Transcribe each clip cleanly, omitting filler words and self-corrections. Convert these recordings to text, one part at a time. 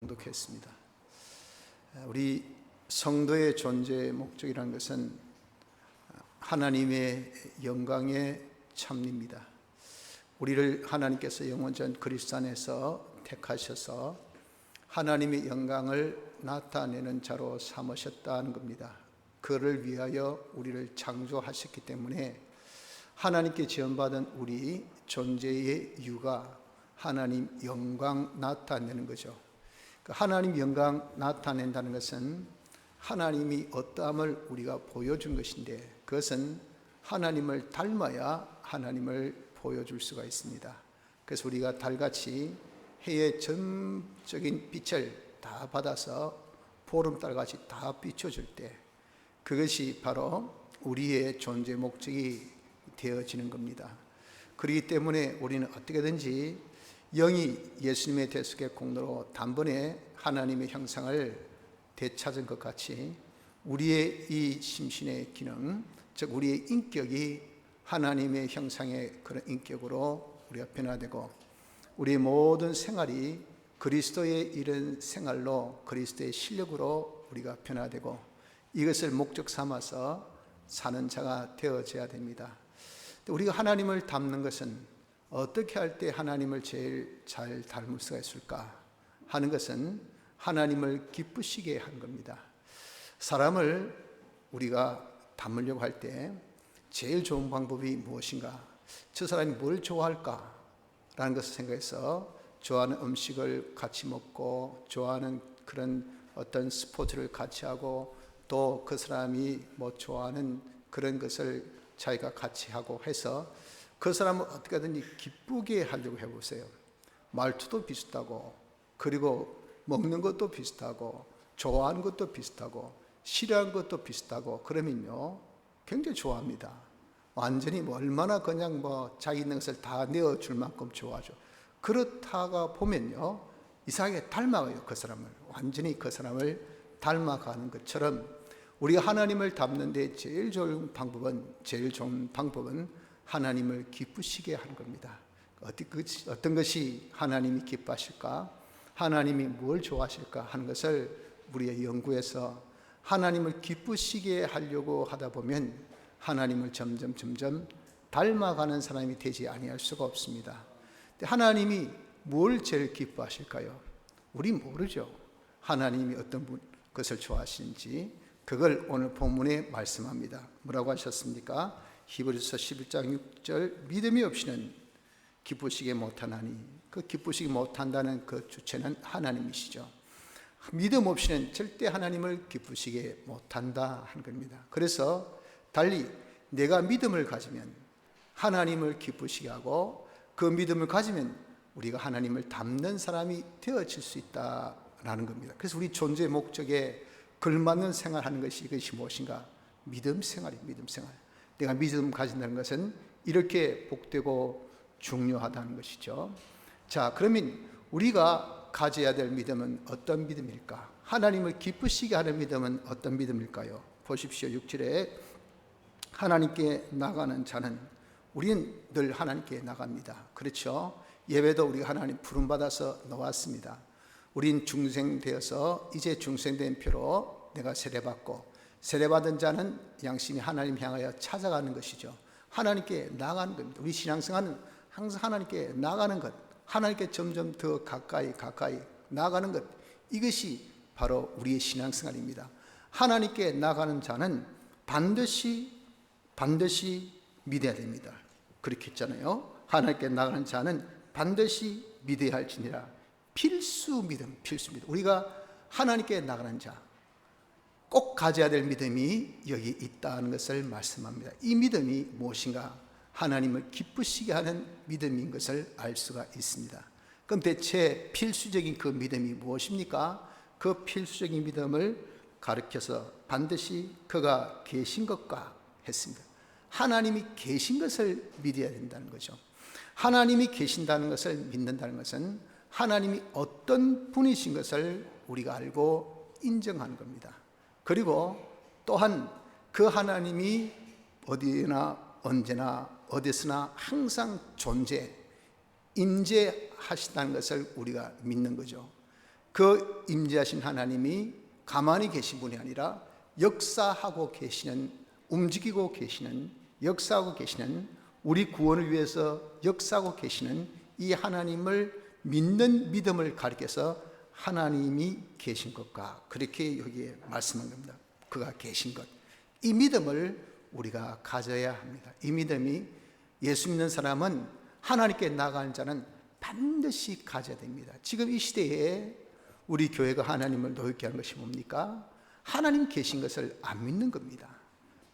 봉독했습니다. 우리 성도의 존재의 목적이라는 것은 하나님의 영광의 참입니다. 우리를 하나님께서 영원전 그리스도 안에서 택하셔서 하나님의 영광을 나타내는 자로 삼으셨다는 겁니다. 그를 위하여 우리를 창조하셨기 때문에 하나님께 지원받은 우리 존재의 이유가 하나님 영광 나타내는 거죠. 하나님 영광 나타낸다는 것은 하나님이 어떠함을 우리가 보여준 것인데, 그것은 하나님을 닮아야 하나님을 보여줄 수가 있습니다. 그래서 우리가 달같이 해의 전적인 빛을 다 받아서 보름달같이 다 비춰줄 때, 그것이 바로 우리의 존재 목적이 되어지는 겁니다. 그렇기 때문에 우리는 어떻게든지 영이 예수님의 대속의 공로로 단번에 하나님의 형상을 되찾은 것 같이 우리의 이 심신의 기능, 즉 우리의 인격이 하나님의 형상의 그런 인격으로 우리가 변화되고, 우리의 모든 생활이 그리스도의 이런 생활로 그리스도의 실력으로 우리가 변화되고, 이것을 목적 삼아서 사는 자가 되어져야 됩니다. 우리가 하나님을 닮는 것은 어떻게 할 때 하나님을 제일 잘 닮을 수가 있을까 하는 것은 하나님을 기쁘시게 하는 겁니다. 사람을 우리가 닮으려고 할 때 제일 좋은 방법이 무엇인가? 저 사람이 뭘 좋아할까? 라는 것을 생각해서 좋아하는 음식을 같이 먹고, 좋아하는 그런 어떤 스포츠를 같이 하고, 또 그 사람이 뭐 좋아하는 그런 것을 자기가 같이 하고 해서 그 사람을 어떻게든지 기쁘게 하려고 해보세요. 말투도 비슷하고, 그리고 먹는 것도 비슷하고, 좋아하는 것도 비슷하고, 싫어하는 것도 비슷하고, 그러면요 굉장히 좋아합니다. 완전히 뭐 얼마나 그냥 뭐 자기 있는 것을 다 내어줄 만큼 좋아하죠. 그렇다가 보면요 이상하게 닮아가요. 그 사람을 완전히 그 사람을 닮아가는 것처럼 우리가 하나님을 닮는데 제일 좋은 방법은 하나님을 기쁘시게 하는 겁니다. 어떤 것이 하나님이 기뻐하실까? 하나님이 뭘 좋아하실까 하는 것을 우리의 연구해서 하나님을 기쁘시게 하려고 하다 보면 하나님을 점점 닮아가는 사람이 되지 아니할 수가 없습니다. 하나님이 뭘 제일 기뻐하실까요? 우리 모르죠. 하나님이 어떤 것을 좋아하시는지 그걸 오늘 본문에 말씀합니다. 뭐라고 하셨습니까? 히브리서 11장 6절, 믿음이 없이는 기쁘시게 못하나니, 그 기쁘시게 못한다는 그 주체는 하나님이시죠. 믿음 없이는 절대 하나님을 기쁘시게 못한다 하는 겁니다. 그래서 달리 내가 믿음을 가지면 하나님을 기쁘시게 하고, 그 믿음을 가지면 우리가 하나님을 닮는 사람이 되어질 수 있다라는 겁니다. 그래서 우리 존재의 목적에 걸맞는 생활하는 것이, 이것이 무엇인가? 믿음 생활이에요. 믿음 생활. 내가 믿음 가진다는 것은 이렇게 복되고 중요하다는 것이죠. 자, 그러면 우리가 가져야 될 믿음은 어떤 믿음일까? 하나님을 기쁘시게 하는 믿음은 어떤 믿음일까요? 보십시오. 6절에 하나님께 나가는 자는, 우리는 늘 하나님께 나갑니다. 그렇죠? 예배도 우리가 하나님 부름받아서 나왔습니다. 우린 중생되어서 이제 중생된 표로 내가 세례받고, 세례받은 자는 양심이 하나님 향하여 찾아가는 것이죠. 하나님께 나가는 겁니다. 우리 신앙생활은 항상 하나님께 나가는 것, 하나님께 점점 더 가까이 나가는 것, 이것이 바로 우리의 신앙생활입니다. 하나님께 나가는 자는 반드시 믿어야 됩니다. 그렇게 했잖아요. 하나님께 나가는 자는 반드시 믿어야 할지니라. 필수 믿음. 우리가 하나님께 나가는 자, 꼭 가져야 될 믿음이 여기 있다는 것을 말씀합니다. 이 믿음이 무엇인가? 하나님을 기쁘시게 하는 믿음인 것을 알 수가 있습니다. 그럼 대체 필수적인 그 믿음이 무엇입니까? 그 필수적인 믿음을 가르쳐서 반드시 그가 계신 것과 했습니다. 하나님이 계신 것을 믿어야 된다는 거죠. 하나님이 계신다는 것을 믿는다는 것은 하나님이 어떤 분이신 것을 우리가 알고 인정하는 겁니다. 그리고 또한 그 하나님이 어디나 언제나 어디서나 항상 임재하시다는 것을 우리가 믿는 거죠. 그 임재하신 하나님이 가만히 계신 분이 아니라 역사하고 계시는, 움직이고 계시는, 역사하고 계시는, 우리 구원을 위해서 역사하고 계시는 이 하나님을 믿는 믿음을 가리켜서 하나님이 계신 것과 그렇게 여기에 말씀한 겁니다. 그가 계신 것, 이 믿음을 우리가 가져야 합니다. 이 믿음이 예수 믿는 사람은, 하나님께 나가는 자는 반드시 가져야 됩니다. 지금 이 시대에 우리 교회가 하나님을 노엽게 하는 것이 뭡니까? 하나님 계신 것을 안 믿는 겁니다.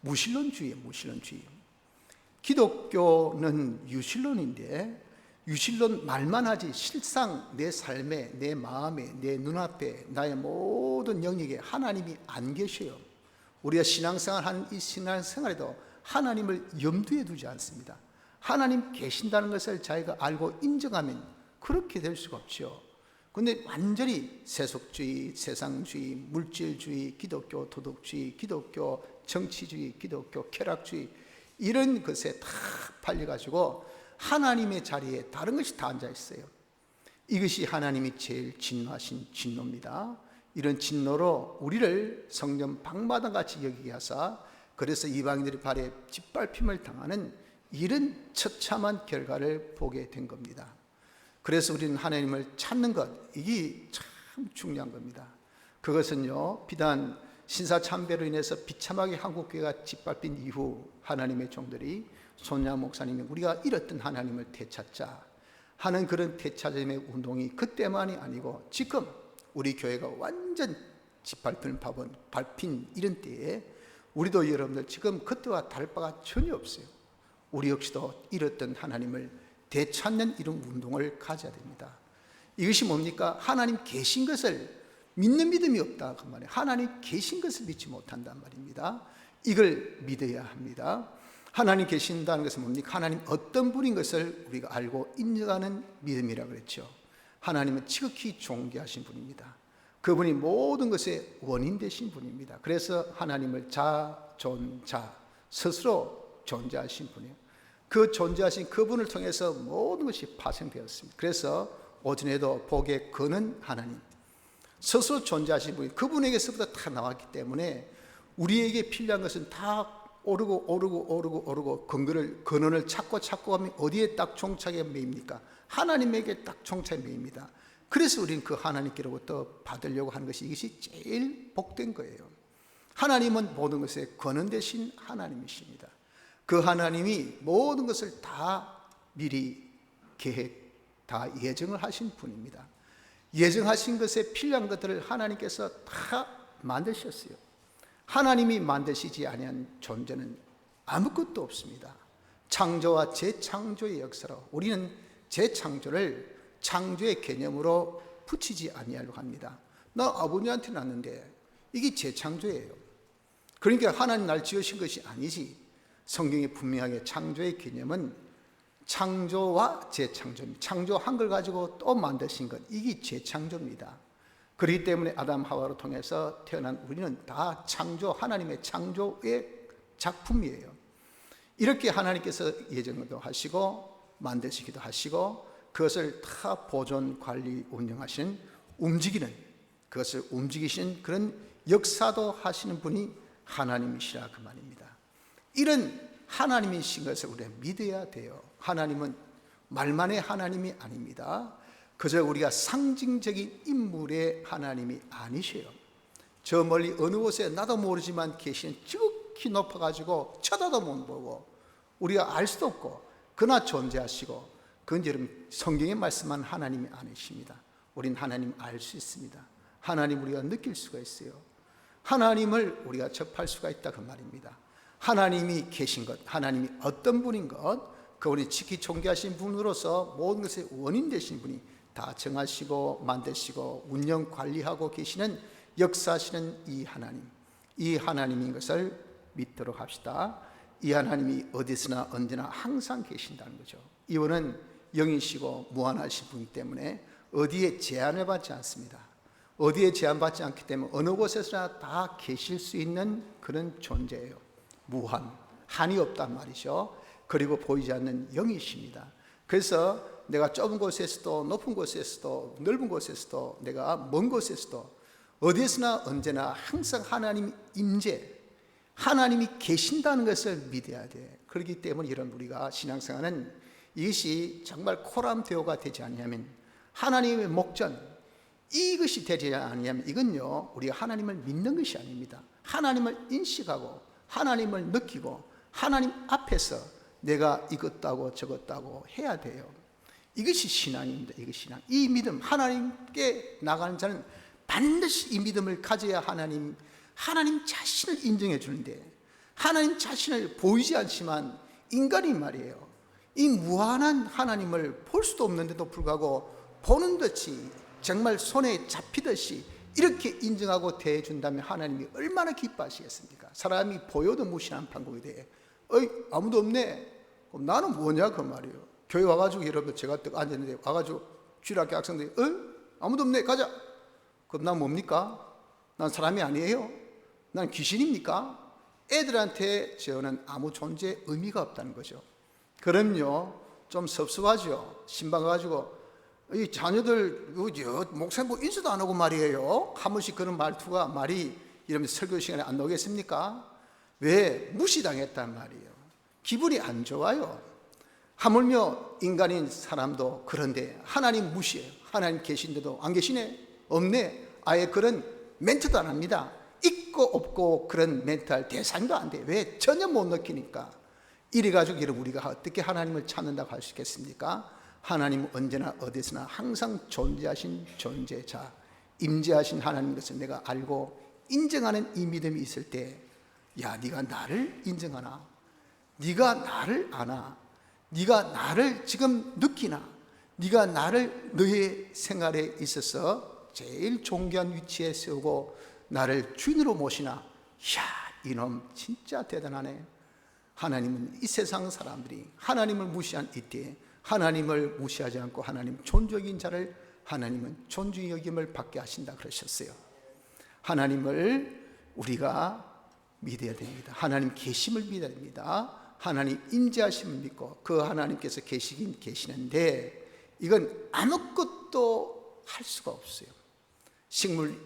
무신론주의예요. 무신론주의. 기독교는 유신론인데, 유신론 말만 하지 실상 내 삶에, 내 마음에, 내 눈앞에, 나의 모든 영역에 하나님이 안 계셔요. 우리가 신앙생활하는 이 신앙생활에도 하나님을 염두에 두지 않습니다. 하나님 계신다는 것을 자기가 알고 인정하면 그렇게 될 수가 없죠. 그런데 완전히 세속주의, 세상주의, 물질주의, 기독교 도덕주의, 기독교 정치주의, 기독교 쾌락주의, 이런 것에 다 팔려가지고 하나님의 자리에 다른 것이 다 앉아 있어요. 이것이 하나님이 제일 진노하신 진노입니다. 이런 진노로 우리를 성전 방마당같이 여기게 하사, 그래서 이방인들의 발에 짓밟힘을 당하는 이런 처참한 결과를 보게 된 겁니다. 그래서 우리는 하나님을 찾는 것, 이게 참 중요한 겁니다. 그것은요, 비단 신사참배로 인해서 비참하게 한국교회가 짓밟힌 이후 하나님의 종들이, 손야 목사님이 우리가 잃었던 하나님을 되찾자 하는 그런 되찾음의 운동이 그때만이 아니고 지금 우리 교회가 완전 밟힌 이런 때에 우리도 여러분들 지금 그때와 다를 바가 전혀 없어요. 우리 역시도 잃었던 하나님을 되찾는 이런 운동을 가져야 됩니다. 이것이 뭡니까? 하나님 계신 것을 믿는 믿음이 없다 그 말이에요. 하나님 계신 것을 믿지 못한단 말입니다. 이걸 믿어야 합니다. 하나님 계신다는 것은 뭡니까? 하나님 어떤 분인 것을 우리가 알고 인정하는 믿음이라고 그랬죠. 하나님은 지극히 존귀하신 분입니다. 그분이 모든 것의 원인 되신 분입니다. 그래서 하나님을 자존자, 스스로 존재하신 분이에요. 그 존재하신 그분을 통해서 모든 것이 파생되었습니다. 그래서 오전에도 복에 거는 하나님, 스스로 존재하신 분이 그분에게서부터 다 나왔기 때문에 우리에게 필요한 것은 다 오르고 근원을 찾고 가면 어디에 딱 종착에 매입니까? 하나님에게 딱 종착에 매입니다. 그래서 우리는 그 하나님께로부터 받으려고 하는 것이, 이것이 제일 복된 거예요. 하나님은 모든 것에 근원 되신 하나님이십니다. 그 하나님이 모든 것을 다 미리 다 예정을 하신 분입니다. 예정하신 것에 필요한 것들을 하나님께서 다 만드셨어요. 하나님이 만드시지 아니한 존재는 아무것도 없습니다. 창조와 재창조의 역사로 우리는 재창조를 창조의 개념으로 붙이지 아니하려고 합니다. 나 아버지한테 낳았는데 이게 재창조예요. 그러니까 하나님 날 지으신 것이 아니지. 성경에 분명하게 창조의 개념은 창조와 재창조입니다. 창조한 걸 가지고 또 만드신 것, 이게 재창조입니다. 그렇기 때문에 아담 하와로 통해서 태어난 우리는 다 하나님의 창조의 작품이에요. 이렇게 하나님께서 예정도 하시고 만드시기도 하시고 그것을 다 보존, 관리, 운영하시는, 그것을 움직이신 그런 역사도 하시는 분이 하나님이시라 그 말입니다. 이런 하나님이신 것을 우리가 믿어야 돼요. 하나님은 말만의 하나님이 아닙니다. 그저 우리가 상징적인 인물의 하나님이 아니셔요. 저 멀리 어느 곳에 나도 모르지만 계신 지극히 높아가지고 쳐다도 못 보고 우리가 알 수도 없고 그러나 존재하시고, 그건 여러분 성경에 말씀한 하나님이 아니십니다. 우린 하나님 알 수 있습니다. 하나님 우리가 느낄 수가 있어요. 하나님을 우리가 접할 수가 있다 그 말입니다. 하나님이 계신 것, 하나님이 어떤 분인 것, 그분이 지키 존귀하신 분으로서 모든 것의 원인 되신 분이 다 정하시고 만드시고 운영 관리하고 계시는, 역사하시는 이 하나님인 것을 믿도록 합시다. 이 하나님이 어디서나 언제나 항상 계신다는 거죠. 이분은 영이시고 무한하신 분이기 때문에 어디에 제한을 받지 않습니다. 어디에 제한받지 않기 때문에 어느 곳에서나 다 계실 수 있는 그런 존재예요. 무한, 한이 없단 말이죠. 그리고 보이지 않는 영이십니다. 그래서 내가 좁은 곳에서도 높은 곳에서도 넓은 곳에서도 내가 먼 곳에서도 어디에서나 언제나 항상 하나님 임재, 하나님이 계신다는 것을 믿어야 돼. 그렇기 때문에 이런 우리가 신앙생활은 이것이 정말 코람데오가 되지 않냐면, 하나님의 목전 이것이 되지 않냐면, 이건요 우리가 하나님을 믿는 것이 아닙니다. 하나님을 인식하고 하나님을 느끼고 하나님 앞에서 내가 이것도 하고 저것도 하고 해야 돼요. 이것이 신앙입니다. 이것이 신앙. 이 믿음, 하나님께 나가는 자는 반드시 이 믿음을 가져야 하나님 자신을 인정해 주는데, 하나님 자신을 보이지 않지만 인간이 말이에요, 이 무한한 하나님을 볼 수도 없는데도 불구하고 보는 듯이 정말 손에 잡히듯이 이렇게 인정하고 대해준다면 하나님이 얼마나 기뻐하시겠습니까? 사람이 보여도 무시하는 판국에 대해 어이 아무도 없네, 그럼 나는 뭐냐 그 말이에요. 교회 와가지고 여러분 제가 딱 앉았는데 와가지고 주일학교 학생들이 아무도 없네 가자, 그럼 난 뭡니까? 난 사람이 아니에요? 난 귀신입니까? 애들한테 저는 아무 존재의 의미가 없다는 거죠. 그럼요 좀 섭섭하죠. 신방 가가지고 이 자녀들 목사님 뭐 인사도 안 하고 말이에요, 한 번씩 그런 말이 이러면 설교 시간에 안 나오겠습니까? 왜? 무시당했단 말이에요. 기분이 안 좋아요. 하물며 인간인 사람도 그런데 하나님 무시해요. 하나님 계신데도 안 계시네, 없네, 아예 그런 멘트도 안 합니다. 있고 없고 그런 멘트할 대상도 안 돼. 왜? 전혀 못 느끼니까. 이래가지고 우리가 어떻게 하나님을 찾는다고 할 수 있겠습니까? 하나님은 언제나 어디서나 항상 존재하신 존재자, 임재하신 하나님 것을 내가 알고 인정하는 이 믿음이 있을 때, 야 네가 나를 인정하나? 네가 나를 아나? 네가 나를 지금 느끼나? 네가 나를 너의 생활에 있어서 제일 존귀한 위치에 세우고 나를 주인으로 모시나? 이야 이놈 진짜 대단하네. 하나님은 이 세상 사람들이 하나님을 무시한 이때 하나님을 무시하지 않고 하나님 존중인 자를 하나님은 존중히 여김을 받게 하신다 그러셨어요. 하나님을 우리가 믿어야 됩니다. 하나님 계심을 믿어야 됩니다. 하나님 임재하심을 믿고 그 하나님께서 계시긴 계시는데 이건 아무것도 할 수가 없어요. 식물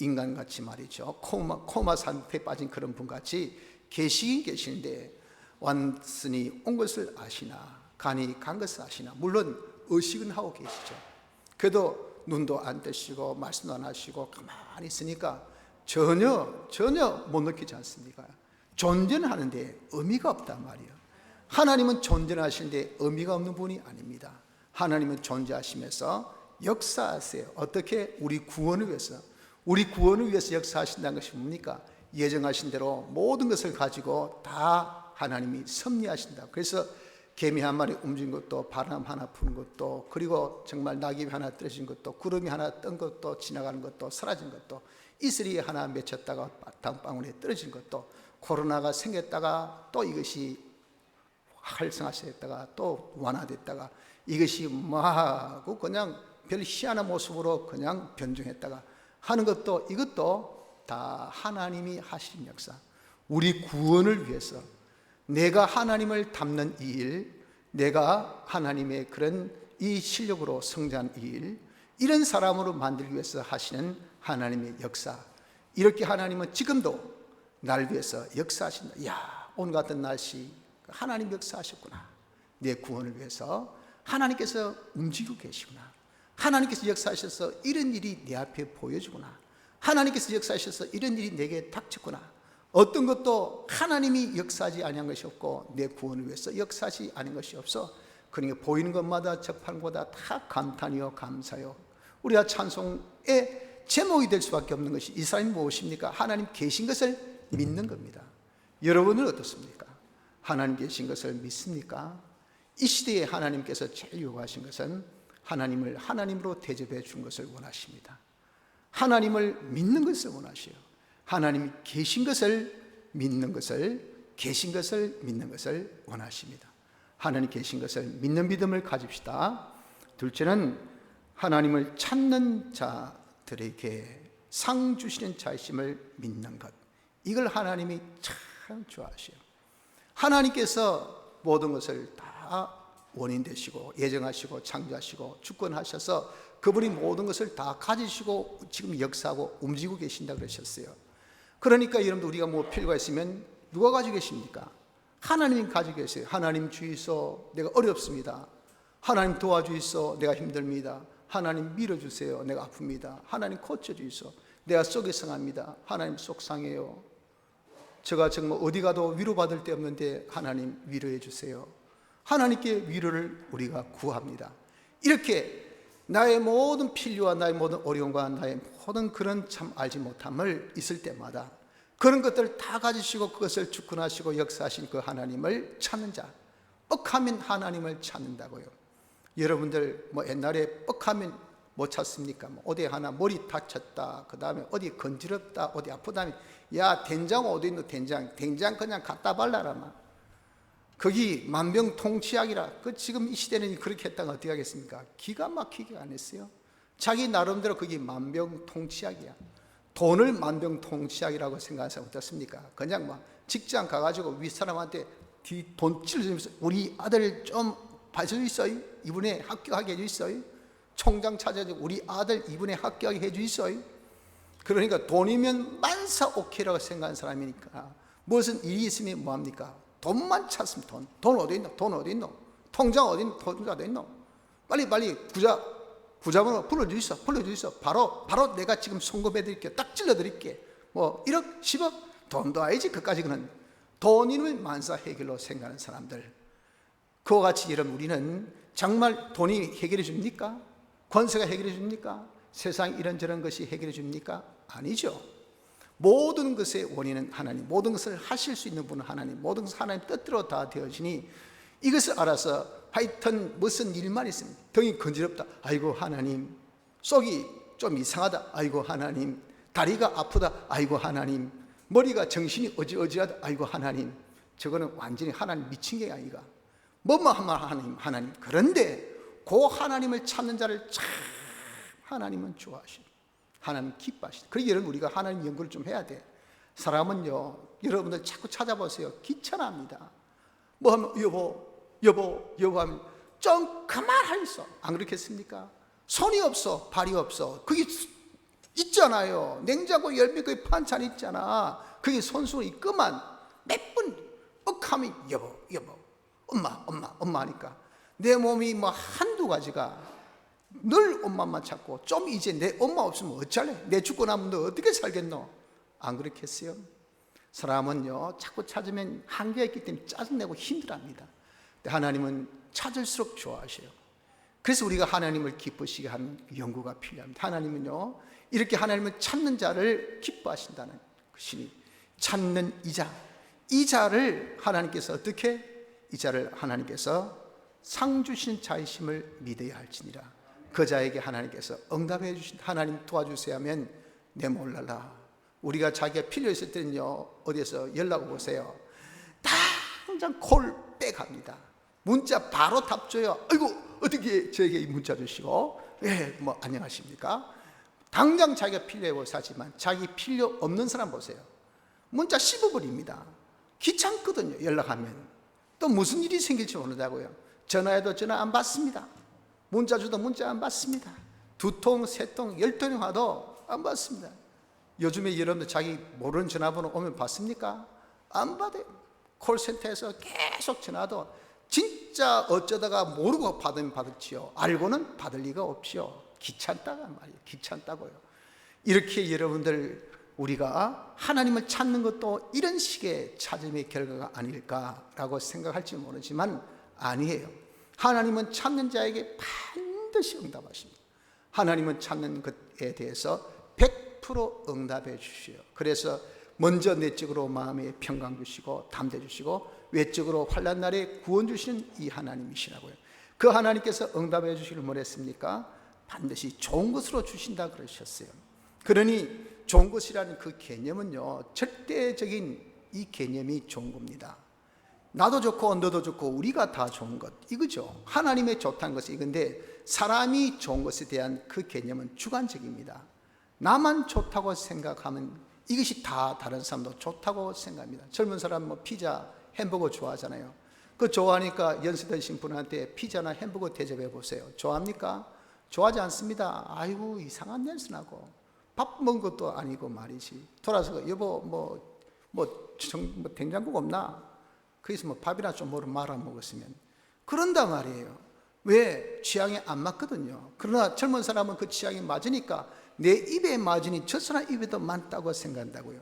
인간같이 말이죠, 코마 상태에 빠진 그런 분같이 계시긴 계시는데 왔으니 온 것을 아시나, 간이 간 것을 아시나. 물론 의식은 하고 계시죠. 그래도 눈도 안 뜨시고 말씀도 안 하시고 가만히 있으니까 전혀 못 느끼지 않습니까? 존재는 하는데 의미가 없단 말이에요. 하나님은 존재는 하시는데 의미가 없는 분이 아닙니다. 하나님은 존재하시면서 역사하세요. 어떻게? 우리 구원을 위해서 역사하신다는 것이 뭡니까? 예정하신 대로 모든 것을 가지고 다 하나님이 섭리하신다. 그래서 개미 한 마리 움직인 것도, 바람 하나 부는 것도, 그리고 정말 낙엽이 하나 떨어진 것도, 구름이 하나 뜬 것도, 지나가는 것도, 사라진 것도, 이슬이 하나 맺혔다가 땅방울에 떨어진 것도, 코로나가 생겼다가 또 이것이 활성화됐다가 또 완화됐다가 이것이 하고 그냥 별 희한한 모습으로 그냥 변종했다가 하는 것도, 이것도 다 하나님이 하신 역사. 우리 구원을 위해서 내가 하나님을 닮는 이 일, 내가 하나님의 그런 이 실력으로 성장한 이 일, 이런 사람으로 만들기 위해서 하시는 하나님의 역사. 이렇게 하나님은 지금도 날 위해서 역사하신다. 야, 오늘 같은 날씨 하나님 역사하셨구나. 내 구원을 위해서 하나님께서 움직이고 계시구나. 하나님께서 역사하셔서 이런 일이 내 앞에 보여주구나. 하나님께서 역사하셔서 이런 일이 내게 닥쳤구나. 어떤 것도 하나님이 역사하지 아니한 것이 없고 내 구원을 위해서 역사하지 않은 것이 없어. 그러니까 보이는 것마다 접하는 것마다 다 감탄이요 감사요. 우리가 찬송의 제목이 될 수밖에 없는 것이 이 사람이 무엇입니까? 하나님 계신 것을 믿는 겁니다. 여러분은 어떻습니까? 하나님 계신 것을 믿습니까? 이 시대에 하나님께서 제일 요구하신 것은 하나님을 하나님으로 대접해 준 것을 원하십니다. 하나님을 믿는 것을 원하셔요. 하나님이 계신 것을 믿는 것을, 계신 것을 믿는 것을 원하십니다. 하나님 계신 것을 믿는 믿음을 가집시다. 둘째는 하나님을 찾는 자들에게 상 주시는 자이심을 믿는 것. 이걸 하나님이 참 좋아하셔요. 하나님께서 모든 것을 다 원인 되시고 예정하시고 창조하시고 주권하셔서 그분이 모든 것을 다 가지시고 지금 역사하고 움직이고 계신다 그러셨어요. 그러니까 여러분들 우리가 뭐 필요가 있으면 누가 가지고 계십니까? 하나님이 가지고 계세요. 하나님 주이소 내가 어렵습니다. 하나님 도와주이소 내가 힘듭니다. 하나님 밀어주세요 내가 아픕니다. 하나님 고쳐주이소 내가 속이 상합니다. 하나님 속 상해요. 제가 정말 어디 가도 위로받을 데 없는데 하나님 위로해 주세요. 하나님께 위로를 우리가 구합니다. 이렇게 나의 모든 필요와 나의 모든 어려움과 나의 모든 그런 참 알지 못함을 있을 때마다 그런 것들을 다 가지시고 그것을 주권하시고 역사하신 그 하나님을 찾는 자, 뻑하면 하나님을 찾는다고요. 여러분들 뭐 옛날에 뻑하면 뭐 찾습니까? 뭐 어디 하나 머리 다쳤다, 그 다음에 어디 건드렸다, 어디 아프다면 야 된장 어디 있노? 된장 그냥 갖다 발라라 마. 거기 만병통치약이라. 그 지금 이 시대는 그렇게 했다가 어떻게 하겠습니까? 기가 막히게 안 했어요. 자기 나름대로 거기 만병통치약이야. 돈을 만병통치약이라고 생각하는 사람 어떻습니까? 그냥 막 직장 가가지고 윗사람한테 돈 찔러주면서 우리 아들 좀 봐줄 수 있어요? 이번에 합격하게 해줄 수 있어요? 총장 찾아주고 우리 아들 이번에 합격하게 해줄 수 있어요? 그러니까 돈이면 만사 오케이라고 생각하는 사람이니까 무슨 일이 있으면 뭐합니까? 돈만 찾으면 돈 어디 있노? 돈 어디 있노? 통장 어디 있노? 통장 어디 있노? 빨리 부자번호 불러주이소. 바로 내가 지금 송금해 드릴게요. 딱 찔러 드릴게. 뭐 1억 10억 돈도 아니지. 그까지 그는 돈이면 만사 해결로 생각하는 사람들. 그와 같이 여러분 우리는 정말 돈이 해결해 줍니까? 권세가 해결해 줍니까? 세상 이런저런 것이 해결해 줍니까? 아니죠. 모든 것의 원인은 하나님, 모든 것을 하실 수 있는 분은 하나님, 모든 것은 하나님 뜻대로 다 되어지니 이것을 알아서 하여튼 무슨 일만 있으면 등이 건지럽다, 아이고 하나님. 속이 좀 이상하다, 아이고 하나님. 다리가 아프다, 아이고 하나님. 머리가 정신이 어지러지하다, 아이고 하나님. 저거는 완전히 하나님 미친 게 아니가. 뭐만 하면 하나님. 그런데 그 하나님을 찾는 자를 참 하나님은 좋아하시고 하나님 기뻐하시다. 그러기 여러분 우리가 하나님 연구를 좀 해야 돼. 사람은요 여러분들 자꾸 찾아보세요. 귀찮아합니다. 뭐 하면 여보 하면 좀 그만하겠어. 안 그렇겠습니까? 손이 없어, 발이 없어. 그게 있잖아요. 냉장고 열몇 개의 반찬 있잖아. 그게 손수 있구만. 몇 분 뻑하면 여보 엄마 하니까 내 몸이 뭐 한두 가지가 늘 엄마만 찾고 좀 이제 내 엄마 없으면 어쩔래? 내 죽고 나면 너 어떻게 살겠노? 안 그렇겠어요? 사람은요 자꾸 찾으면 한계가 있기 때문에 짜증내고 힘들어합니다. 근데 하나님은 찾을수록 좋아하셔요. 그래서 우리가 하나님을 기쁘시게 하는 연구가 필요합니다. 하나님은요 이렇게 하나님을 찾는 자를 기뻐하신다는 것이니 찾는 이 자를 하나님께서 어떻게? 이 자를 하나님께서 상 주신 자이심을 믿어야 할지니라. 그 자에게 하나님께서 응답해 주신 하나님 도와주세요 하면 내 몰라라. 우리가 자기가 필요 있을 때는요 어디에서 연락 오세요. 당장 콜 백합니다. 문자 바로 답 줘요. 아이고 어떻게 저에게 이 문자 주시고 뭐 안녕하십니까? 당장 자기가 필요해 보사지만 자기 필요 없는 사람 보세요. 문자 씹어버립니다. 귀찮거든요. 연락하면 또 무슨 일이 생길지 모른다고요. 전화해도 전화 안 받습니다. 문자 줘도 문자 안 받습니다. 2통, 3통, 10통이 와도 안 받습니다. 요즘에 여러분들 자기 모르는 전화번호 오면 받습니까? 안 받아요. 콜센터에서 계속 전화도 진짜 어쩌다가 모르고 받으면 받을지요. 알고는 받을 리가 없지요. 귀찮다가 말이에요. 귀찮다고요. 이렇게 여러분들 우리가 하나님을 찾는 것도 이런 식의 찾음의 결과가 아닐까라고 생각할지 모르지만 아니에요. 하나님은 찾는 자에게 반드시 응답하십니다. 하나님은 찾는 것에 대해서 100% 응답해 주시요. 그래서 먼저 내적으로 마음에 평강 주시고 담대 주시고 외적으로 환난 날에 구원 주시는 이 하나님이시라고요. 그 하나님께서 응답해 주시길 뭐랬습니까? 반드시 좋은 것으로 주신다 그러셨어요. 그러니 좋은 것이라는 그 개념은요 절대적인 이 개념이 좋은 겁니다. 나도 좋고 너도 좋고 우리가 다 좋은 것 이거죠. 하나님의 좋다는 것이 이건데 사람이 좋은 것에 대한 그 개념은 주관적입니다. 나만 좋다고 생각하면 이것이 다 다른 사람도 좋다고 생각합니다. 젊은 사람 뭐 피자 햄버거 좋아하잖아요. 그 좋아하니까 연세 드신 분한테 피자나 햄버거 대접해 보세요. 좋아합니까? 좋아하지 않습니다. 아이고 이상한 냄새 나고 밥 먹은 것도 아니고 말이지. 돌아서 여보 뭐 된장국 없나? 거기서 뭐 밥이나 좀 말아 먹었으면 그런단 말이에요. 왜? 취향이 안 맞거든요. 그러나 젊은 사람은 그 취향이 맞으니까 내 입에 맞으니 저 사람 입에도 맞다고 생각한다고요.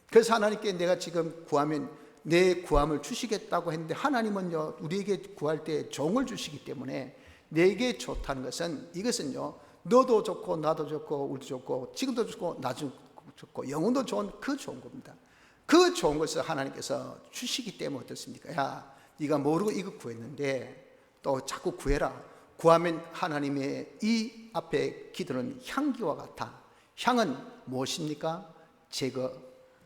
그래서 하나님께 내가 지금 구하면 내 구함을 주시겠다고 했는데 하나님은요 우리에게 구할 때 종을 주시기 때문에 내게 좋다는 것은 이것은요 너도 좋고 나도 좋고 우리도 좋고 지금도 좋고 나도 좋고 영혼도 좋은 그 좋은 겁니다. 그 좋은 것을 하나님께서 주시기 때문에 어떻습니까? 야 네가 모르고 이거 구했는데 또 자꾸 구해라. 구하면 하나님의 이 앞에 기도는 향기와 같아. 향은 무엇입니까? 제거,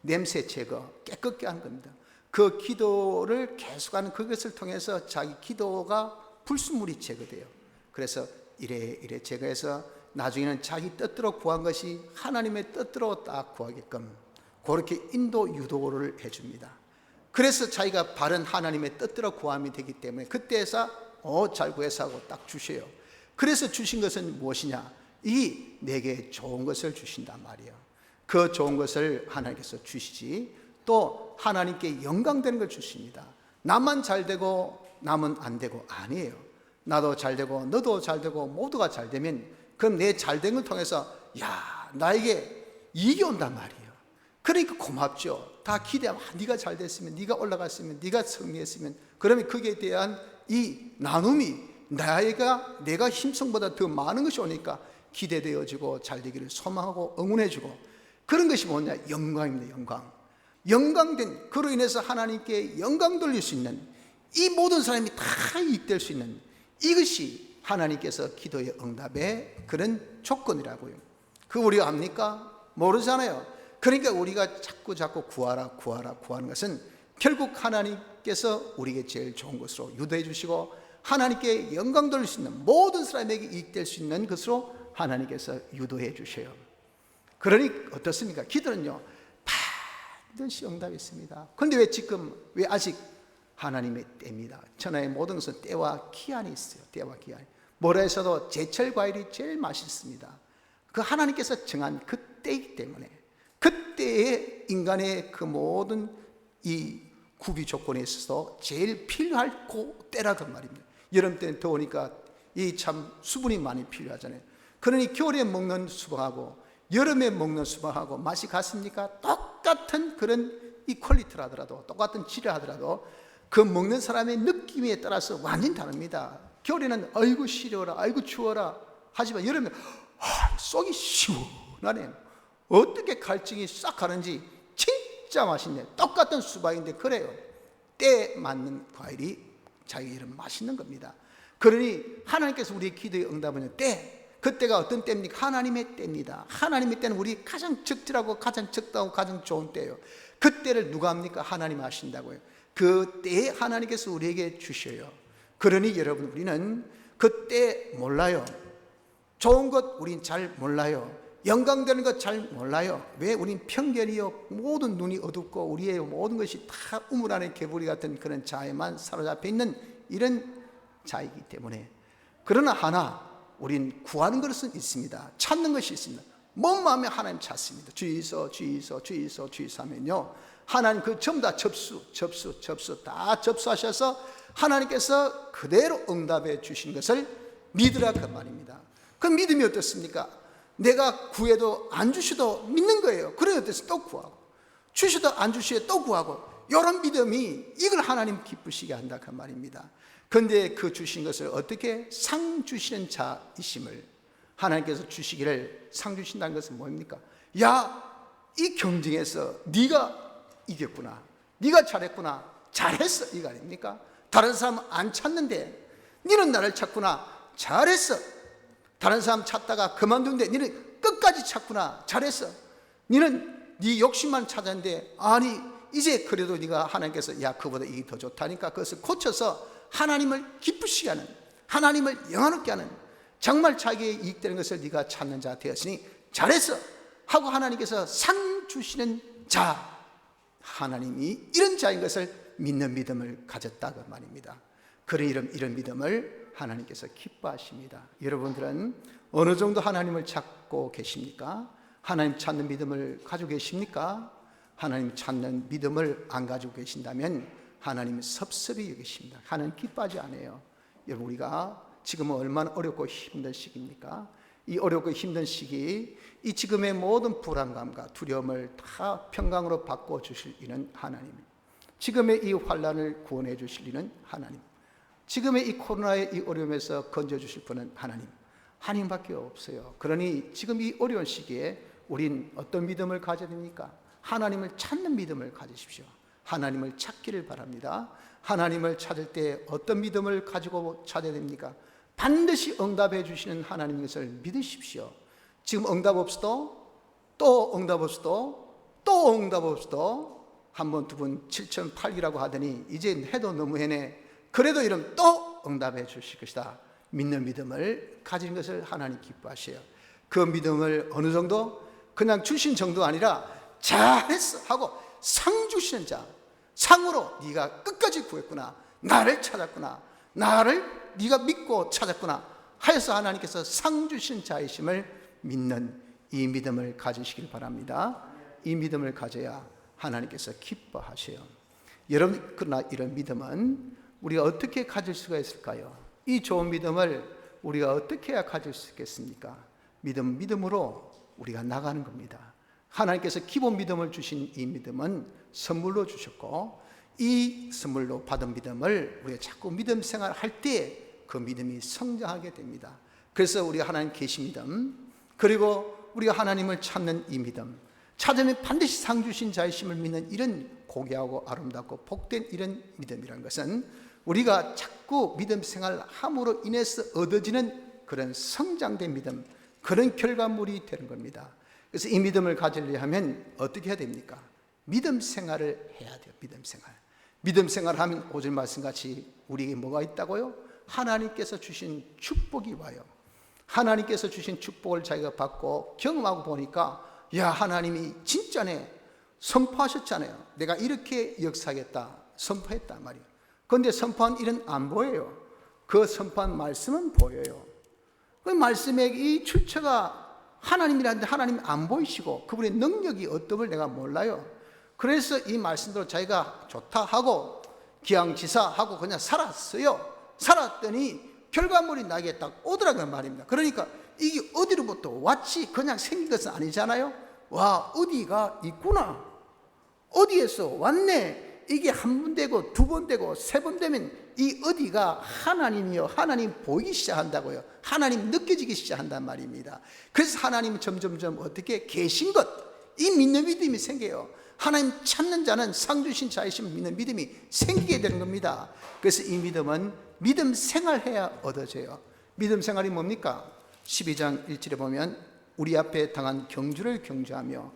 냄새 제거, 깨끗게 하는 겁니다. 그 기도를 계속하는 그것을 통해서 자기 기도가 불순물이 제거돼요. 그래서 이래 제거해서 나중에는 자기 뜻대로 구한 것이 하나님의 뜻대로 딱 구하게끔 그렇게 인도 유도를 해줍니다. 그래서 자기가 바른 하나님의 뜻대로 구함이 되기 때문에 그때에서 잘 구해서 하고 딱 주셔요. 그래서 주신 것은 무엇이냐? 이 내게 좋은 것을 주신단 말이에요. 그 좋은 것을 하나님께서 주시지 또 하나님께 영광되는 걸 주십니다. 나만 잘 되고 남은 안 되고 아니에요. 나도 잘 되고 너도 잘 되고 모두가 잘 되면 그럼 내 잘된 걸 통해서 야 나에게 이익이 온단 말이에요. 그러니까 고맙죠. 다 기대하면 네가 잘 됐으면 네가 올라갔으면 네가 승리했으면 그러면 거기에 대한 이 나눔이 내가 힘성보다 더 많은 것이 오니까 기대되어지고 잘 되기를 소망하고 응원해주고 그런 것이 뭐냐? 영광입니다. 영광된 그로 인해서 하나님께 영광 돌릴 수 있는 이 모든 사람이 다 이익될 수 있는 이것이 하나님께서 기도의 응답의 그런 조건이라고요. 그 우리가 압니까? 모르잖아요. 그러니까 우리가 자꾸 구하는 것은 결국 하나님께서 우리에게 제일 좋은 것으로 유도해 주시고 하나님께 영광 돌릴 수 있는 모든 사람에게 이익될 수 있는 것으로 하나님께서 유도해 주셔요. 그러니 어떻습니까? 기도는요 반드시 응답이 있습니다. 그런데 왜 아직 하나님의 때입니다. 천하의 모든 것은 때와 기한이 있어요. 때와 기한. 뭐라 해서도 제철 과일이 제일 맛있습니다. 그 하나님께서 정한 그 때이기 때문에 그때에 인간의 그 모든 이 구비 조건에 있어서 제일 필요할 때라 그 말입니다. 여름 때는 더우니까 이 참 수분이 많이 필요하잖아요. 그러니 겨울에 먹는 수박하고 여름에 먹는 수박하고 맛이 같습니까? 똑같은 그런 이 퀄리티를 하더라도 똑같은 질을 하더라도 그 먹는 사람의 느낌에 따라서 완전히 다릅니다. 겨울에는 아이고 시려워라 아이고 추워라 하지만 여름에 속이 시원하네. 어떻게 갈증이 싹 가는지 진짜 맛있네. 똑같은 수박인데 그래요. 때에 맞는 과일이 자기 이름 맛있는 겁니다. 그러니 하나님께서 우리의 기도의 응답은 그때가 어떤 때입니까? 하나님의 때입니다. 하나님의 때는 우리 가장 적절하고 가장 적당하고 가장 좋은 때예요. 그 때를 누가 합니까? 하나님 하신다고요. 그 때에 하나님께서 우리에게 주셔요. 그러니 여러분 우리는 그 때 몰라요. 좋은 것 우린 잘 몰라요. 영광되는 것 잘 몰라요. 왜? 우린 편견이요 모든 눈이 어둡고 우리의 모든 것이 다 우물 안에 개구리 같은 그런 자에만 사로잡혀 있는 이런 자이기 때문에 그러나 하나 우린 구하는 것은 있습니다. 찾는 것이 있습니다. 먼 마음에 하나님 찾습니다. 주의서 하면요 하나님 그 전부 다 접수 다 접수하셔서 하나님께서 그대로 응답해 주신 것을 믿으라 그 말입니다. 그 믿음이 어떻습니까? 내가 구해도 안 주셔도 믿는 거예요. 그래 어때서 또 구하고 주셔도 안 주셔도 또 구하고 이런 믿음이 이걸 하나님 기쁘시게 한다 그 말입니다. 그런데 그 주신 것을 어떻게 상 주시는 자이심을 하나님께서 주시기를 상 주신다는 것은 뭡니까? 야, 이 경쟁에서 네가 이겼구나, 네가 잘했구나, 잘했어 이거 아닙니까? 다른 사람은 안 찾는데 너는 나를 찾구나, 잘했어. 다른 사람 찾다가 그만두는데 너는 끝까지 찾구나, 잘했어. 너는 네 욕심만 찾았는데 아니 이제 그래도 네가 하나님께서 야 그보다 이게 더 좋다니까 그것을 고쳐서 하나님을 기쁘시게 하는, 하나님을 영화롭게 하는, 정말 자기의 이익되는 것을 네가 찾는 자 되었으니 잘했어 하고 하나님께서 상 주시는 자, 하나님이 이런 자인 것을 믿는 믿음을 가졌다 그 말입니다. 그런 이런 믿음을 하나님께서 기뻐하십니다. 여러분들은 어느 정도 하나님을 찾고 계십니까? 하나님 찾는 믿음을 가지고 계십니까? 하나님 찾는 믿음을 안 가지고 계신다면 하나님은 섭섭히 여기십니다. 하나님 기뻐하지 않아요. 여러분, 우리가 지금은 얼마나 어렵고 힘든 시기입니까? 이 어렵고 힘든 시기, 이 지금의 모든 불안감과 두려움을 다 평강으로 바꿔주실 이는 하나님, 지금의 이 환난을 구원해 주실 이는 하나님, 지금의 이 코로나의 이 어려움에서 건져주실 분은 하나님밖에 없어요. 그러니 지금 이 어려운 시기에 우린 어떤 믿음을 가져야 됩니까? 하나님을 찾는 믿음을 가지십시오. 하나님을 찾기를 바랍니다. 하나님을 찾을 때 어떤 믿음을 가지고 찾아야 됩니까? 반드시 응답해 주시는 하나님인 것을 믿으십시오. 지금 응답 없어도, 또 응답 없어도, 또 응답 없어도, 한 번, 두 번, 7천 8기라고 하더니 이제 해도 너무 해네. 그래도 이러면 또 응답해 주실 것이다. 믿는 믿음을 가진 것을 하나님 기뻐하셔요. 그 믿음을 어느 정도? 그냥 주신 정도가 아니라 잘했어 하고 상 주시는 자, 상으로 네가 끝까지 구했구나, 나를 찾았구나, 나를 네가 믿고 찾았구나 하여서 하나님께서 상 주신 자이심을 믿는 이 믿음을 가지시길 바랍니다. 이 믿음을 가져야 하나님께서 기뻐하셔요. 여러분, 그러나 이런 믿음은 우리가 어떻게 가질 수가 있을까요? 이 좋은 믿음을 우리가 어떻게 해야 가질 수 있겠습니까? 믿음으로 우리가 나가는 겁니다. 하나님께서 기본 믿음을 주신 이 믿음은 선물로 주셨고, 이 선물로 받은 믿음을 우리가 자꾸 믿음 생활할 때 그 믿음이 성장하게 됩니다. 그래서 우리가 하나님 계신 믿음, 그리고 우리가 하나님을 찾는 이 믿음, 찾으면 반드시 상 주신 자이심을 믿는 이런 고귀하고 아름답고 복된 이런 믿음이라는 것은 우리가 자꾸 믿음 생활함으로 인해서 얻어지는 그런 성장된 믿음, 그런 결과물이 되는 겁니다. 그래서 이 믿음을 가지려 하면 어떻게 해야 됩니까? 믿음 생활을 해야 돼요. 믿음 생활하면 5절 말씀같이 우리에게 뭐가 있다고요? 하나님께서 주신 축복이 와요. 하나님께서 주신 축복을 자기가 받고 경험하고 보니까, 야, 하나님이 진짜네, 선포하셨잖아요. 내가 이렇게 역사하겠다 선포했단 말이에요. 그런데 선포한 일은 안 보여요. 그 선포한 말씀은 보여요. 그 말씀의 이 출처가 하나님이라는데 하나님 안 보이시고 그분의 능력이 어떤걸 내가 몰라요. 그래서 이 말씀대로 자기가 좋다 하고 기양지사하고 그냥 살았어요. 살았더니 결과물이 나에게 딱 오더라고요 말입니다. 그러니까 이게 어디로부터 왔지 그냥 생긴 것은 아니잖아요. 와, 어디가 있구나, 어디에서 왔네. 이게 한 번 되고 두 번 되고 세 번 되면 이 어디가 하나님이요, 하나님 보이기 시작한다고요. 하나님 느껴지기 시작한단 말입니다. 그래서 하나님 점점점 어떻게 계신 것, 이 믿는 믿음이 생겨요. 하나님 찾는 자는 상 주신 자이심을 믿는 믿음이 생기게 되는 겁니다. 그래서 이 믿음은 믿음 생활해야 얻어져요. 믿음 생활이 뭡니까? 12장 1절에 보면 우리 앞에 당한 경주를 경주하며,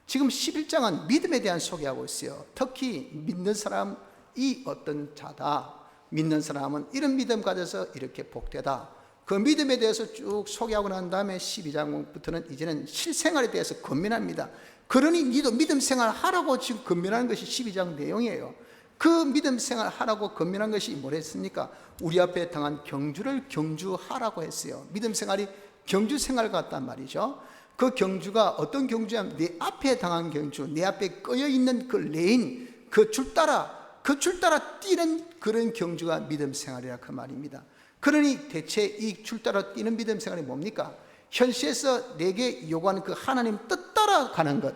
지금 11장은 믿음에 대한 소개하고 있어요. 특히 믿는 사람이 어떤 자다, 믿는 사람은 이런 믿음 가져서 이렇게 복되다, 그 믿음에 대해서 쭉 소개하고 난 다음에 12장부터는 이제는 실생활에 대해서 권면합니다. 그러니 니도 믿음 생활 하라고 지금 권면하는 것이 12장 내용이에요. 그 믿음 생활 하라고 권면한 것이 뭐랬습니까? 우리 앞에 당한 경주를 경주하라고 했어요. 믿음 생활이 경주 생활 같단 말이죠. 그 경주가 어떤 경주냐면 내 앞에 당한 경주, 내 앞에 꺼여 있는 그 레인, 그 줄 따라 뛰는 그런 경주가 믿음 생활이라 그 말입니다. 그러니 대체 이 줄 따라 뛰는 믿음 생활이 뭡니까? 현실에서 내게 요구하는 그 하나님 뜻 따라 가는 것,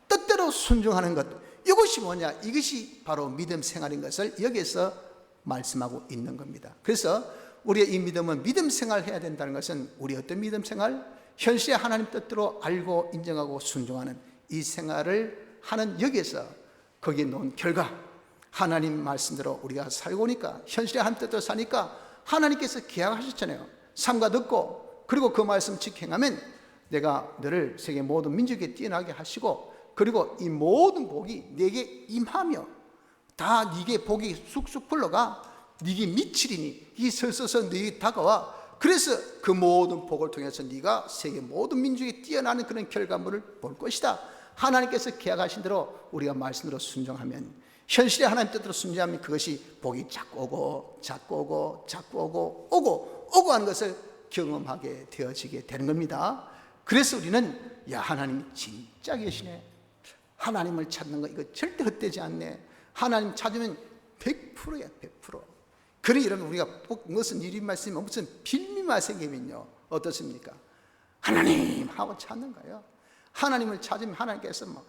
뜻대로 순종하는 것, 이것이 뭐냐? 이것이 바로 믿음 생활인 것을 여기에서 말씀하고 있는 겁니다. 그래서 우리의 이 믿음은 믿음 생활해야 된다는 것은 우리 어떤 믿음 생활? 현실의 하나님 뜻대로 알고 인정하고 순종하는 이 생활을 하는 여기에서 거기에 놓은 결과, 하나님 말씀대로 우리가 살고 오니까, 현실의 하나님 뜻대로 사니까 하나님께서 계약하셨잖아요. 삼가 듣고 그리고 그 말씀 직행하면 내가 너를 세계 모든 민족에 뛰어나게 하시고, 그리고 이 모든 복이 네게 임하며 다 네게 복이 쑥쑥 흘러가 네게 미치리니 이 설서서 네게 다가와. 그래서 그 모든 복을 통해서 네가 세계 모든 민족에 뛰어나는 그런 결과물을 볼 것이다. 하나님께서 계약하신 대로 우리가 말씀대로 순종하면 현실에 하나님 뜻대로 순종하면 그것이 복이 자꾸 오고 자꾸 오고 자꾸 오고 하는 것을 경험하게 되어지게 되는 겁니다. 그래서 우리는 야, 하나님이 진짜 계시네, 하나님을 찾는 거 이거 절대 헛되지 않네, 하나님 찾으면 100%야 100%. 그러니 여러분, 우리가 무슨 일이 말씀이면 무슨 빌미만 생기면요 어떻습니까? 하나님 하고 찾는 거예요. 하나님을 찾으면 하나님께서 뭐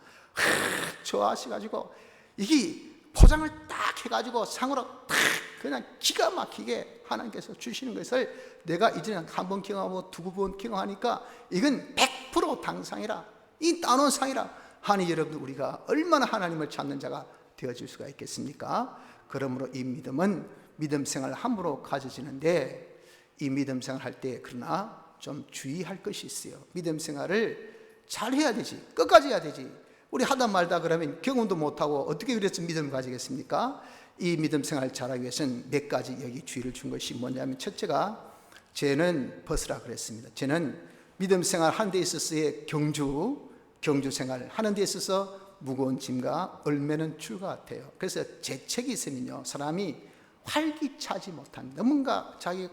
좋아하셔가지고 이게 포장을 딱 해가지고 상으로 딱 그냥 기가 막히게 하나님께서 주시는 것을 내가 이전에 한 번 경험하고 두 번 경험하니까 이건 100% 당상이라, 이 따놓은 상이라 하니 여러분들, 우리가 얼마나 하나님을 찾는 자가 되어질 수가 있겠습니까? 그러므로 이 믿음은 믿음 생활을 함부로 가져지는데, 이 믿음 생활 할 때 그러나 좀 주의할 것이 있어요. 믿음 생활을 잘 해야 되지, 끝까지 해야 되지. 우리 하다 말다 그러면 경험도 못하고 어떻게 그래서 믿음을 가지겠습니까? 이 믿음 생활을 잘하기 위해서는 몇 가지 여기 주의를 준 것이 뭐냐면, 첫째가 죄는 벗으라 그랬습니다. 죄는 믿음 생활 하는 데 있어서의 경주 생활 하는 데 있어서 무거운 짐과 얼매는 줄 것 같아요. 그래서 죄책이 있으면요 사람이 활기차지 못합니다. 뭔가 자기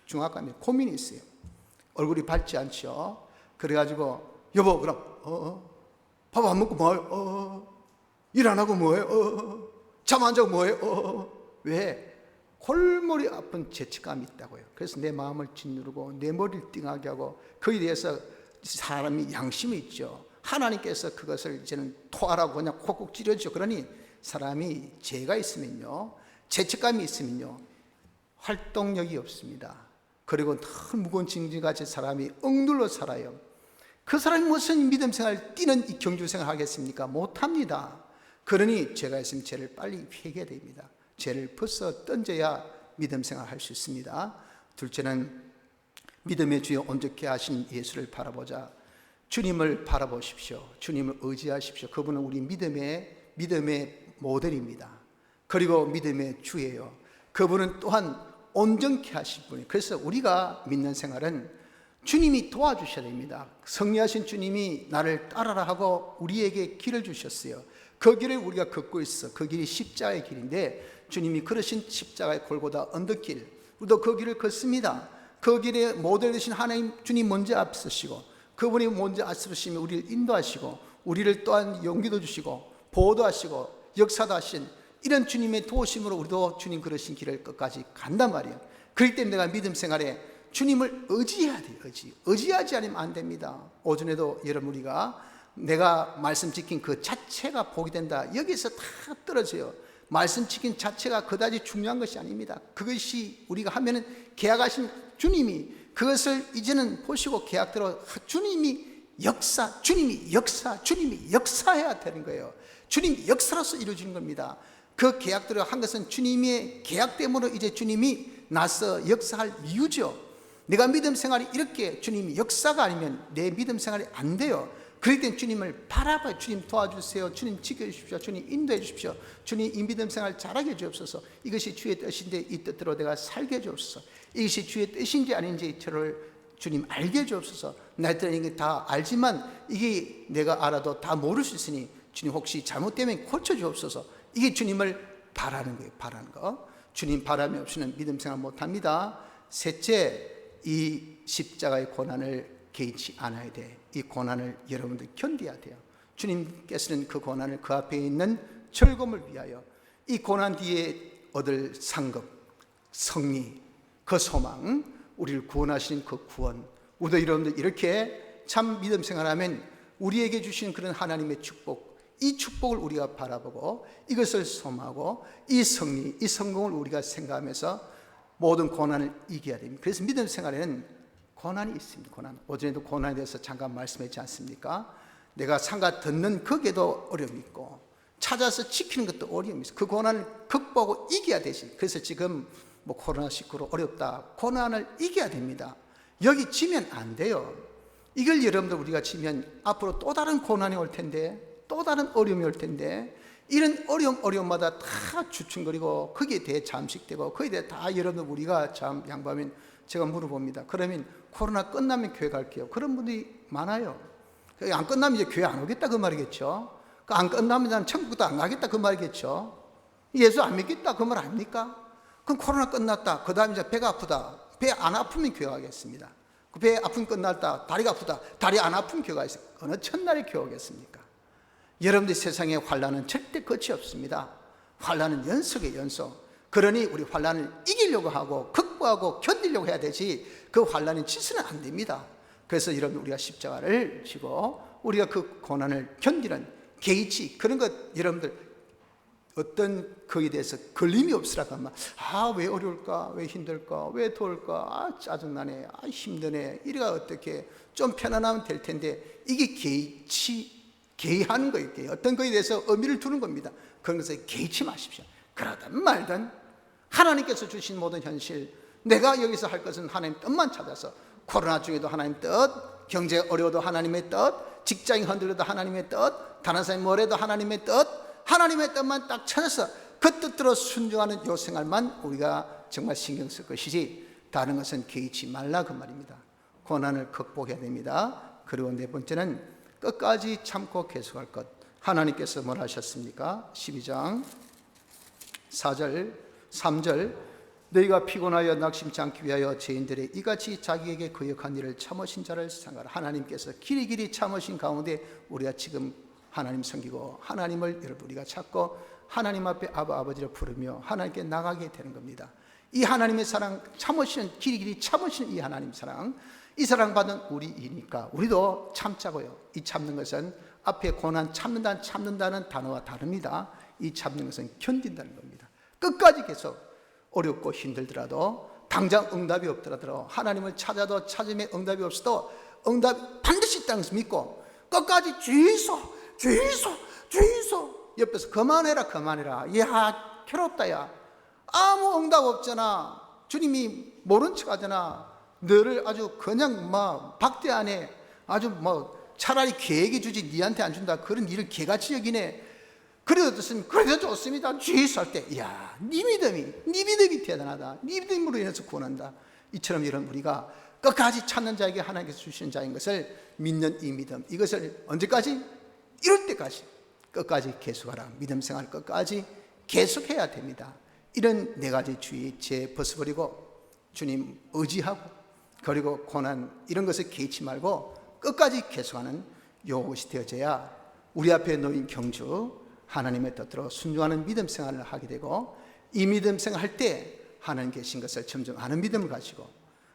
중압감에 고민이 있어요. 얼굴이 밝지 않죠. 그래가지고 여보 그럼 밥 안 먹고 뭐해? 일 안 하고 뭐해? 잠 안 자고 뭐해? 왜? 골머리 아픈 죄책감이 있다고요. 그래서 내 마음을 짓누르고 내 머리를 띵하게 하고 거기에 대해서 사람이 양심이 있죠. 하나님께서 그것을 이제는 토하라고 그냥 콕콕 찌르죠. 그러니 사람이 죄가 있으면요, 죄책감이 있으면요 활동력이 없습니다. 그리고 늘 무거운 짐을 가진 사람이 억눌러 살아요. 그 사람이 무슨 믿음 생활 뛰는 이 경주 생활 하겠습니까? 못합니다. 그러니 죄가 있으면 죄를 빨리 회개해야 됩니다. 죄를 벗어 던져야 믿음 생활 할 수 있습니다. 둘째는 믿음의 주여 온전케 하신 예수를 바라보자. 주님을 바라보십시오. 주님을 의지하십시오. 그분은 우리 믿음의 모델입니다. 그리고 믿음의 주예요. 그분은 또한 온전케 하실 분이에요. 그래서 우리가 믿는 생활은 주님이 도와주셔야 됩니다. 성리하신 주님이 나를 따라라 하고 우리에게 길을 주셨어요. 그 길을 우리가 걷고 있어. 그 길이 십자가의 길인데, 주님이 걸으신 십자가의 골고다 언덕길, 우리도 그 길을 걷습니다. 그 길에 모델 되신 하나님 주님 먼저 앞서시고, 그분이 먼저 앞서시면 우리를 인도하시고, 우리를 또한 용기도 주시고 보호도 하시고 역사도 하신 이런 주님의 도우심으로 우리도 주님 걸으신 길을 끝까지 간단 말이에요. 그렇기 때문에 내가 믿음 생활에 주님을 의지해야 돼요. 의지하지 않으면 안 됩니다. 오전에도 여러분, 우리가 내가 말씀 지킨 그 자체가 복이 된다, 여기서 다 떨어져요. 말씀 지킨 자체가 그다지 중요한 것이 아닙니다. 그것이 우리가 하면은 계약하신 주님이 그것을 이제는 보시고 계약대로 주님이 역사해야 되는 거예요. 주님이 역사로서 이루어지는 겁니다. 그 계약대로 한 것은 주님의 계약 때문에 이제 주님이 나서 역사할 이유죠. 내가 믿음 생활이 이렇게 주님이 역사가 아니면 내 믿음 생활이 안 돼요. 그럴 땐 주님을 바라봐요. 주님 도와주세요. 주님 지켜주십시오. 주님 인도해 주십시오. 주님 이 믿음 생활 잘하게 해주옵소서. 이것이 주의 뜻인데 이 뜻대로 내가 살게 해주옵소서. 이것이 주의 뜻인지 아닌지 저를 주님 알게 해주옵소서. 나들은 이게 다 알지만 이게 내가 알아도 다 모를 수 있으니 주님 혹시 잘못되면 고쳐주옵소서. 이게 주님을 바라는 거예요. 바라는 거. 주님 바람이 없이는 믿음 생활 못합니다. 셋째, 이 십자가의 고난을 개의치 않아야 돼. 이 고난을 여러분들 견뎌야 돼요. 주님께서는 그 고난을 그 앞에 있는 즐거움을 위하여, 이 고난 뒤에 얻을 상급, 승리, 그 소망, 우리를 구원하시는 그 구원, 우리도 여러분들 이렇게 참 믿음 생활하면 우리에게 주신 그런 하나님의 축복, 이 축복을 우리가 바라보고 이것을 소망하고 이 승리, 이 성공을 우리가 생각하면서 모든 고난을 이겨야 됩니다. 그래서 믿음 생활에는 고난이 있습니다. 고난. 어제도 고난에 대해서 잠깐 말씀했지 않습니까? 내가 상가 듣는 거기에도 어려움이 있고 찾아서 지키는 것도 어려움이 있어요. 그 고난을 극복하고 이겨야 되지. 그래서 지금 뭐 코로나19로 어렵다, 고난을 이겨야 됩니다. 여기 지면 안 돼요. 이걸 여러분들 우리가 지면 앞으로 또 다른 고난이 올 텐데, 또 다른 어려움이 올 텐데, 이런 어려움마다 다 주춤거리고 거기에 대해 잠식되고 거기에 대해 다 여러분들 우리가 참 양보하면, 제가 물어봅니다. 그러면 코로나 끝나면 교회 갈게요. 그런 분들이 많아요. 안 끝나면 이제 교회 안 오겠다 그 말이겠죠. 안 끝나면 난 천국도 안 가겠다 그 말이겠죠. 예수 안 믿겠다 그 말 아닙니까? 그럼 코로나 끝났다. 그 다음에 이제 배가 아프다. 배 안 아프면 교회 가겠습니다. 그 배 아픔 끝났다. 다리가 아프다. 다리 안 아프면 교회 가겠습니다. 어느 첫날에 교회 오겠습니까? 여러분들 세상에 환난은 절대 끝이 없습니다. 환난은 연속의 연속. 그러니 우리 환난을 이기려고 하고 극복하고 견디려고 해야 되지, 그 환난이 지서는 안 됩니다. 그래서 여러분, 우리가 십자가를 지고 우리가 그 고난을 견디는 개의치, 그런 것, 여러분들 어떤 거기에 대해서 걸림이 없으라고 하면, 왜 어려울까, 왜 힘들까, 왜 더울까, 짜증나네, 힘드네, 이래가 어떻게 좀 편안하면 될 텐데, 이게 개의하는 거예요. 어떤 거에 대해서 의미를 두는 겁니다. 그런 것에 개의치 마십시오. 그러든 말든 하나님께서 주신 모든 현실, 내가 여기서 할 것은 하나님 뜻만 찾아서, 코로나 중에도 하나님 뜻, 경제 어려워도 하나님의 뜻, 직장이 흔들려도 하나님의 뜻, 다른 사람이 뭐래도 하나님의 뜻, 하나님의 뜻만 딱 찾아서 그 뜻대로 순종하는 요 생활만 우리가 정말 신경 쓸 것이지, 다른 것은 개의치 말라 그 말입니다. 고난을 극복해야 됩니다. 그리고 네 번째는 끝까지 참고 계속할 것. 하나님께서 뭘 하셨습니까? 12장 4절 3절, 너희가 피곤하여 낙심치 않기 위하여 죄인들의 이같이 자기에게 거역한 일을 참으신 자를 생각하라. 하나님께서 길이길이 참으신 가운데 우리가 지금 하나님 섬기고 하나님을 여러분 우리가 찾고 하나님 앞에 아버지를 부르며 하나님께 나가게 되는 겁니다. 이 하나님의 사랑, 참으시는, 길이길이 참으시는 이 하나님 사랑, 이 사랑받은 우리이니까 우리도 참자고요. 이 참는 것은 앞에 고난 참는다는 단어와 다릅니다. 이 참는 것은 견딘다는 겁니다. 끝까지 계속 어렵고 힘들더라도, 당장 응답이 없더라도, 하나님을 찾아도 찾음에 응답이 없어도 응답이 반드시 있다는 것을 믿고 끝까지 주의소 옆에서 그만해라. 야, 괴롭다. 야, 아무 응답 없잖아. 주님이 모른 척 하잖아. 너를 아주 그냥 박대하네. 아주 차라리 개에게 주지 니한테 안 준다. 그런 일을 개같이 여기네. 그래도 좋습니다. 주의소 할 때, 야, 네 믿음이 대단하다. 네 믿음으로 인해서 구원한다. 이처럼 이런 우리가 끝까지 찾는 자에게 하나님께서 주시는 자인 것을 믿는 이 믿음, 이것을 언제까지? 이럴 때까지 끝까지 계속하라. 믿음 생활 끝까지 계속해야 됩니다. 이런 네 가지 주의 죄 벗어버리고 주님 의지하고, 그리고 고난 이런 것을 개의치 말고 끝까지 계속하는 요것이 되어져야 우리 앞에 놓인 경주, 하나님의 뜻대로 순종하는 믿음 생활을 하게 되고, 이 믿음 생활할 때 하나님 계신 것을 점점 아는 믿음을 가지고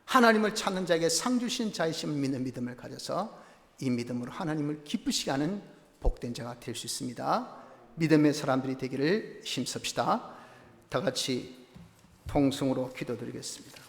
하나님을 찾는 자에게 상 주신 자이심을 믿는 믿음을 가져서 이 믿음으로 하나님을 기쁘시게 하는 복된 자가 될 수 있습니다. 믿음의 사람들이 되기를 힘씁시다. 다 같이 통성으로 기도드리겠습니다.